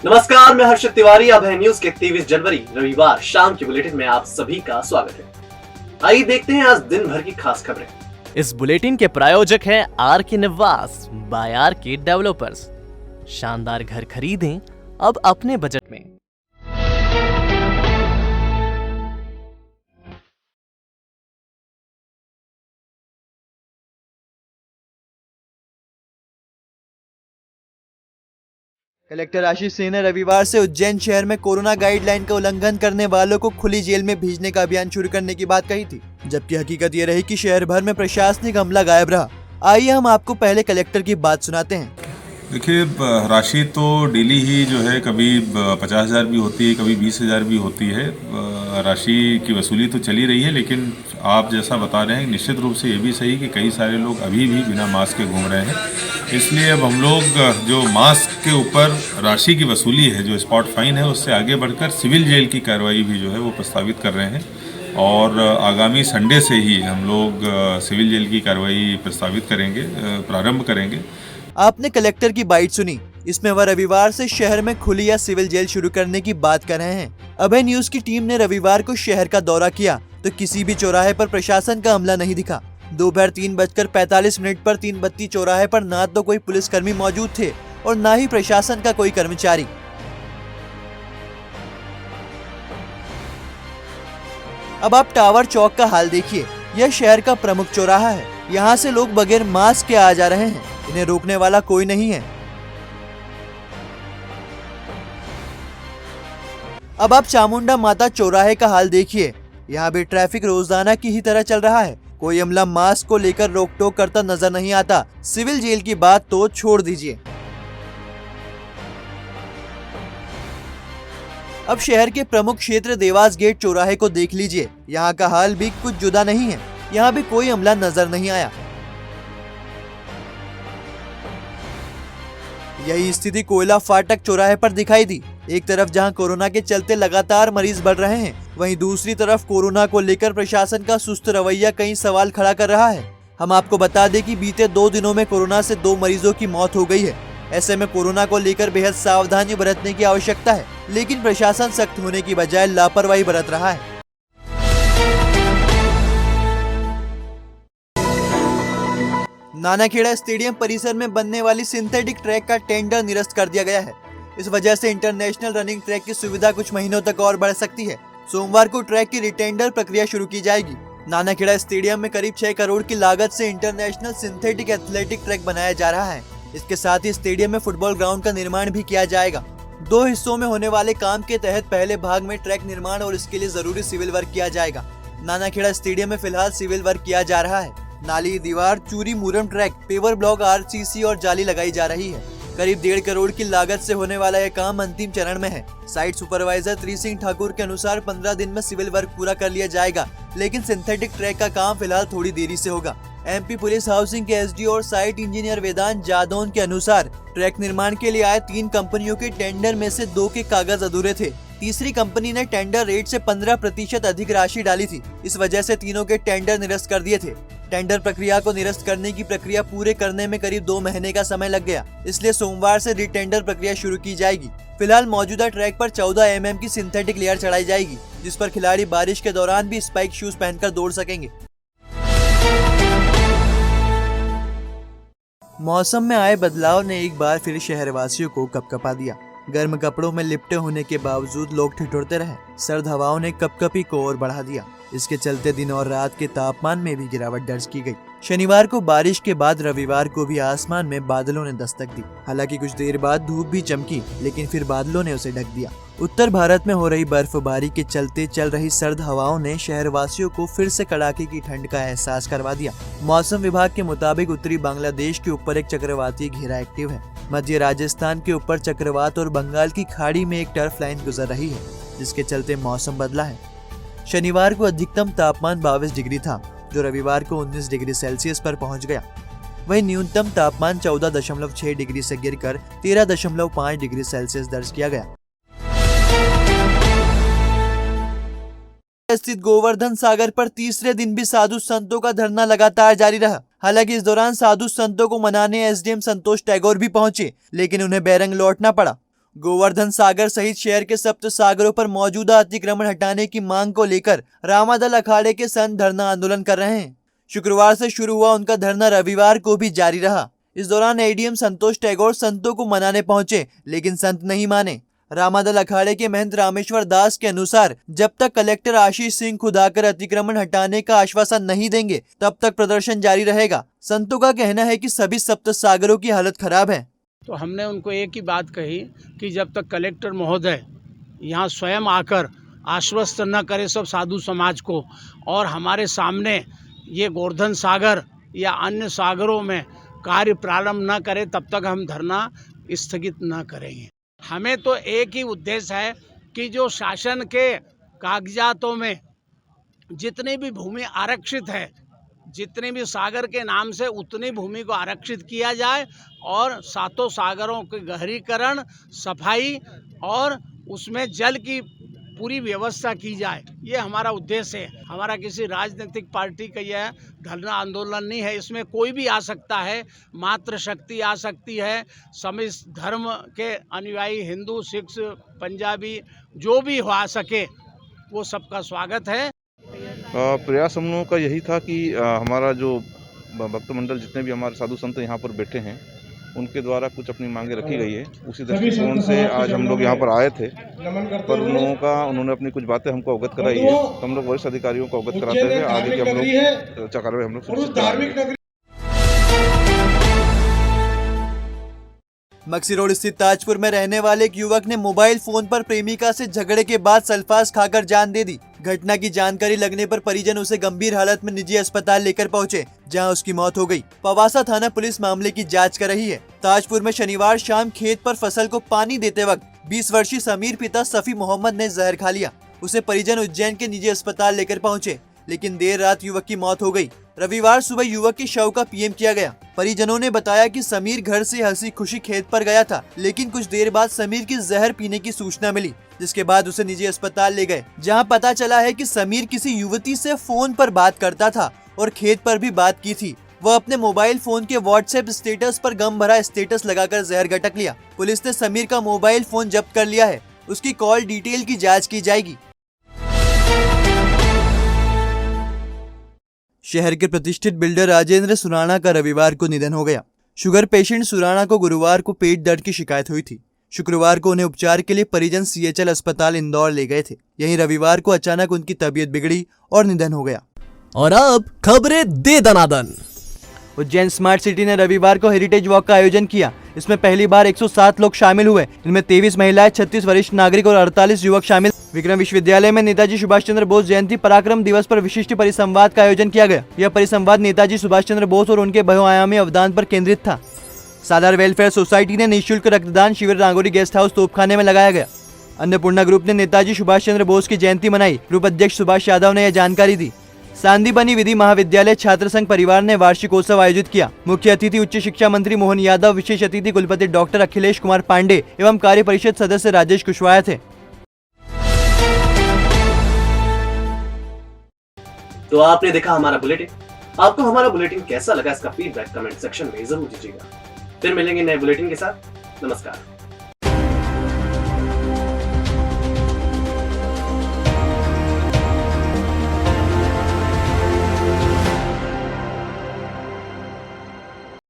नमस्कार, मैं हर्षित तिवारी। अब है न्यूज के 23 जनवरी रविवार शाम की बुलेटिन में आप सभी का स्वागत है। आइए देखते हैं आज दिन भर की खास खबरें। इस बुलेटिन के प्रायोजक हैं आर के निवास बाय आर के डेवलपर्स। शानदार घर खरीदें अब अपने बजट में। कलेक्टर आशीष सिंह ने रविवार से उज्जैन शहर में कोरोना गाइडलाइन का उल्लंघन करने वालों को खुली जेल में भेजने का अभियान शुरू करने की बात कही थी, जबकि हकीकत ये रही कि शहर भर में प्रशासनिक अमला गायब रहा। आइए हम आपको पहले कलेक्टर की बात सुनाते हैं। देखिए, राशि तो डेली ही जो है कभी 50,000 भी होती है, कभी 20,000 भी होती है। राशि की वसूली तो चली रही है, लेकिन आप जैसा बता रहे हैं निश्चित रूप से ये भी सही कि कई सारे लोग अभी भी बिना मास्क के घूम रहे हैं। इसलिए अब हम लोग जो मास्क के ऊपर राशि की वसूली है, जो स्पॉट फाइन है, उससे आगे बढ़कर सिविल जेल की कार्रवाई भी जो है वो प्रस्तावित कर रहे हैं। और आगामी संडे से ही हम लोग सिविल जेल की कार्रवाई प्रस्तावित करेंगे, प्रारंभ करेंगे। आपने कलेक्टर की बाइट सुनी। इसमें वह रविवार से शहर में खुली या सिविल जेल शुरू करने की बात कर रहे हैं। अभय न्यूज की टीम ने रविवार को शहर का दौरा किया तो किसी भी चौराहे पर प्रशासन का अमला नहीं दिखा। दोपहर 3:45 पर तीनबत्ती चौराहे पर ना तो कोई पुलिसकर्मी मौजूद थे और ना ही प्रशासन का कोई कर्मचारी। अब आप टावर चौक का हाल देखिए। यह शहर का प्रमुख चौराहा है। यहाँ से लोग बगैर मास्क के आ जा रहे हैं। इन्हें रोकने वाला कोई नहीं है। अब आप चामुंडा माता चौराहे का हाल देखिए। यहाँ भी ट्रैफिक रोजाना की ही तरह चल रहा है। कोई अमला मास्क को लेकर रोक टोक करता नजर नहीं आता। सिविल जेल की बात तो छोड़ दीजिए। अब शहर के प्रमुख क्षेत्र देवास गेट चौराहे को देख लीजिए। यहाँ का हाल भी कुछ जुदा नहीं है। यहाँ भी कोई अमला नजर नहीं आया। यही स्थिति कोयला फाटक चौराहे पर दिखाई दी। एक तरफ जहां कोरोना के चलते लगातार मरीज बढ़ रहे हैं, वहीं दूसरी तरफ कोरोना को लेकर प्रशासन का सुस्त रवैया कई सवाल खड़ा कर रहा है। हम आपको बता दें कि बीते 2 दिनों में कोरोना से 2 मरीजों की मौत हो गई है। ऐसे में कोरोना को लेकर बेहद सावधानी बरतने की आवश्यकता है, लेकिन प्रशासन सख्त होने की बजाय लापरवाही बरत रहा है। नानाखेड़ा स्टेडियम परिसर में बनने वाली सिंथेटिक ट्रैक का टेंडर निरस्त कर दिया गया है। इस वजह से इंटरनेशनल रनिंग ट्रैक की सुविधा कुछ महीनों तक और बढ़ सकती है। सोमवार को ट्रैक की रिटेंडर प्रक्रिया शुरू की जाएगी। नानाखेड़ा स्टेडियम में करीब 6 करोड़ की लागत से इंटरनेशनल सिंथेटिक एथलेटिक ट्रैक बनाया जा रहा है। इसके साथ ही स्टेडियम में फुटबॉल ग्राउंड का निर्माण भी किया जाएगा। 2 हिस्सों में होने वाले काम के तहत पहले भाग में ट्रैक निर्माण और इसके लिए जरूरी सिविल वर्क किया जाएगा। नानाखेड़ा स्टेडियम में फिलहाल सिविल वर्क किया जा रहा है। नाली, दीवार, चूरी, मूरम ट्रैक, पेवर ब्लॉक, आरसीसी और जाली लगाई जा रही है। करीब 1.5 करोड़ की लागत से होने वाला यह काम अंतिम चरण में है। साइट सुपरवाइजर त्रिसिंह ठाकुर के अनुसार 15 दिन में सिविल वर्क पूरा कर लिया जाएगा, लेकिन सिंथेटिक ट्रैक का काम फिलहाल थोड़ी देरी से होगा। एमपी पुलिस हाउसिंग के एसडीओ और साइट इंजीनियर वेदांत जादौन के अनुसार ट्रैक निर्माण के लिए आए 3 कंपनियों के टेंडर में से 2 के कागज अधूरे थे। तीसरी कंपनी ने टेंडर रेट से 15% अधिक राशि डाली थी। इस वजह से तीनों के टेंडर निरस्त कर दिए थे। टेंडर प्रक्रिया को निरस्त करने की प्रक्रिया पूरे करने में करीब 2 महीने का समय लग गया। इसलिए सोमवार से रिटेंडर प्रक्रिया शुरू की जाएगी। फिलहाल मौजूदा ट्रैक पर 14 mm की सिंथेटिक लेयर चढ़ाई जाएगी, जिस पर खिलाड़ी बारिश के दौरान भी स्पाइक शूज पहनकर दौड़ सकेंगे। मौसम में आए बदलाव ने एक बार फिर शहरवासियों को कपकपा दिया। गर्म कपड़ों में लिपटे होने के बावजूद लोग ठिठुरते रहे। सर्द हवाओं ने कपकपी को और बढ़ा दिया। इसके चलते दिन और रात के तापमान में भी गिरावट दर्ज की गई। शनिवार को बारिश के बाद रविवार को भी आसमान में बादलों ने दस्तक दी। हालांकि कुछ देर बाद धूप भी चमकी, लेकिन फिर बादलों ने उसे ढक दिया। उत्तर भारत में हो रही बर्फबारी के चलते चल रही सर्द हवाओं ने शहरवासियों को फिर से कड़ाके की ठंड का एहसास करवा दिया। मौसम विभाग के मुताबिक उत्तरी बांग्लादेश के ऊपर एक चक्रवाती घेरा एक्टिव है। मध्य राजस्थान के ऊपर चक्रवात और बंगाल की खाड़ी में एक टर्फ लाइन गुजर रही है, जिसके चलते मौसम बदला है। शनिवार को अधिकतम तापमान 22 डिग्री था, जो रविवार को 19 डिग्री सेल्सियस पर पहुंच गया। वहीं न्यूनतम तापमान 14.6 डिग्री से गिरकर 13.5 डिग्री सेल्सियस दर्ज किया गया। स्थित गोवर्धन सागर पर तीसरे दिन भी साधु संतों का धरना लगातार जारी रहा। हालांकि इस दौरान साधु संतों को मनाने एसडीएम संतोष टैगोर भी पहुंचे, लेकिन उन्हें बैरंग लौटना पड़ा। गोवर्धन सागर सहित शहर के सप्त सागरों पर मौजूदा अतिक्रमण हटाने की मांग को लेकर रामादल अखाड़े के संत धरना आंदोलन कर रहे हैं। शुक्रवार से शुरू हुआ उनका धरना रविवार को भी जारी रहा। इस दौरान एडीएम संतोष टैगोर संतों को मनाने पहुंचे, लेकिन संत नहीं माने। रामादल अखाड़े के महंत रामेश्वर दास के अनुसार जब तक कलेक्टर आशीष सिंह खुद आकर अतिक्रमण हटाने का आश्वासन नहीं देंगे तब तक प्रदर्शन जारी रहेगा। संतों का कहना है कि सभी सप्त सागरों की हालत खराब है। तो हमने उनको एक ही बात कही कि जब तक कलेक्टर महोदय यहाँ स्वयं आकर आश्वस्त न करे सब साधु समाज को और हमारे सामने ये गोवर्धन सागर या अन्य सागरों में कार्य प्रारंभ न करे तब तक हम धरना स्थगित न करेंगे। हमें तो एक ही उद्देश्य है कि जो शासन के कागजातों में जितनी भी भूमि आरक्षित है, जितनी भी सागर के नाम से उतनी भूमि को आरक्षित किया जाए और सातों सागरों के गहरीकरण, सफाई और उसमें जल की पूरी व्यवस्था की जाए। ये हमारा उद्देश्य है। हमारा किसी राजनीतिक पार्टी का यह धरना आंदोलन नहीं है। इसमें कोई भी आ सकता है, मात्र शक्ति आ सकती है। सभी धर्म के अनुयायी हिंदू, सिख, पंजाबी जो भी हो आ सके वो सबका स्वागत है। प्रयास हम लोगों का यही था कि हमारा जो भक्त मंडल जितने भी हमारे साधु संत यहाँ पर बैठे हैं उनके द्वारा कुछ अपनी मांगे रखी गई है। उसी दृष्टिकोण से आज हम लोग यहाँ पर आए थे, पर उन्होंने अपनी कुछ बातें हमको अवगत कराई है। तो हम लोग वरिष्ठ अधिकारियों को अवगत कराते हुए आगे की हम लोग कार्रवाई हम लोग सुनिश्चित कराएंगे। मक्सी रोड स्थित ताजपुर में रहने वाले एक युवक ने मोबाइल फोन पर प्रेमिका से झगड़े के बाद सल्फास खाकर जान दे दी। घटना की जानकारी लगने पर परिजन उसे गंभीर हालत में निजी अस्पताल लेकर पहुंचे, जहां उसकी मौत हो गई। पवासा थाना पुलिस मामले की जांच कर रही है। ताजपुर में शनिवार शाम खेत पर फसल को पानी देते वक्त 20 वर्षीय समीर पिता सफी मोहम्मद ने जहर खा लिया। उसे परिजन उज्जैन के निजी अस्पताल लेकर पहुँचे, लेकिन देर रात युवक की मौत हो गई। रविवार सुबह युवक के शव का पीएम किया गया। परिजनों ने बताया कि समीर घर से हंसी खुशी खेत पर गया था, लेकिन कुछ देर बाद समीर की जहर पीने की सूचना मिली, जिसके बाद उसे निजी अस्पताल ले गए, जहां पता चला है कि समीर किसी युवती से फोन पर बात करता था और खेत पर भी बात की थी। वह अपने मोबाइल फोन के व्हाट्सएप स्टेटस पर गम भरा स्टेटस लगाकर जहर गटक लिया। पुलिस ने समीर का मोबाइल फोन जब्त कर लिया है। उसकी कॉल डिटेल की जाँच की जाएगी। शहर के प्रतिष्ठित बिल्डर राजेंद्र सुराणा का रविवार को निधन हो गया। शुगर पेशेंट सुराणा को गुरुवार को पेट दर्द की शिकायत हुई थी। शुक्रवार को उन्हें उपचार के लिए परिजन सीएचएल अस्पताल इंदौर ले गए थे। यहीं रविवार को अचानक उनकी तबीयत बिगड़ी और निधन हो गया। और अब खबरें दे दनादन। उज्जैन स्मार्ट सिटी ने रविवार को हेरिटेज वॉक का आयोजन किया। इसमें पहली बार 107 लोग शामिल हुए। इनमें 23 महिलाएं, 36 वरिष्ठ नागरिक और 48 युवक शामिल। विक्रम विश्वविद्यालय में नेताजी सुभाष चंद्र बोस जयंती पराक्रम दिवस पर विशिष्ट परिसंवाद का आयोजन किया गया। यह परिसंवाद नेताजी सुभाष चंद्र बोस और उनके बहुआयामी अवदान पर केंद्रित था। सालार वेलफेयर सोसाइटी ने निःशुल्क रक्तदान शिविर रांगोरी गेस्ट हाउस तोपखाने में लगाया गया। अन्नपूर्णा ग्रुप ने नेताजी सुभाष चंद्र बोस की जयंती मनाई। ग्रुप अध्यक्ष सुभाष यादव ने यह जानकारी दी। सांदीपनी विधि महाविद्यालय छात्र संघ परिवार ने वार्षिकोत्सव आयोजित किया। मुख्य अतिथि उच्च शिक्षा मंत्री मोहन यादव, विशेष अतिथि कुलपति डॉक्टर अखिलेश कुमार पांडे एवं कार्य परिषद सदस्य राजेश कुशवाहा थे। तो आपने देखा हमारा बुलेटिन। आपको हमारा बुलेटिन कैसा लगा, इसका फीडबैक कमेंट सेक्शन में जरूर दीजिएगा। फिर मिलेंगे नए बुलेटिन के साथ। नमस्कार।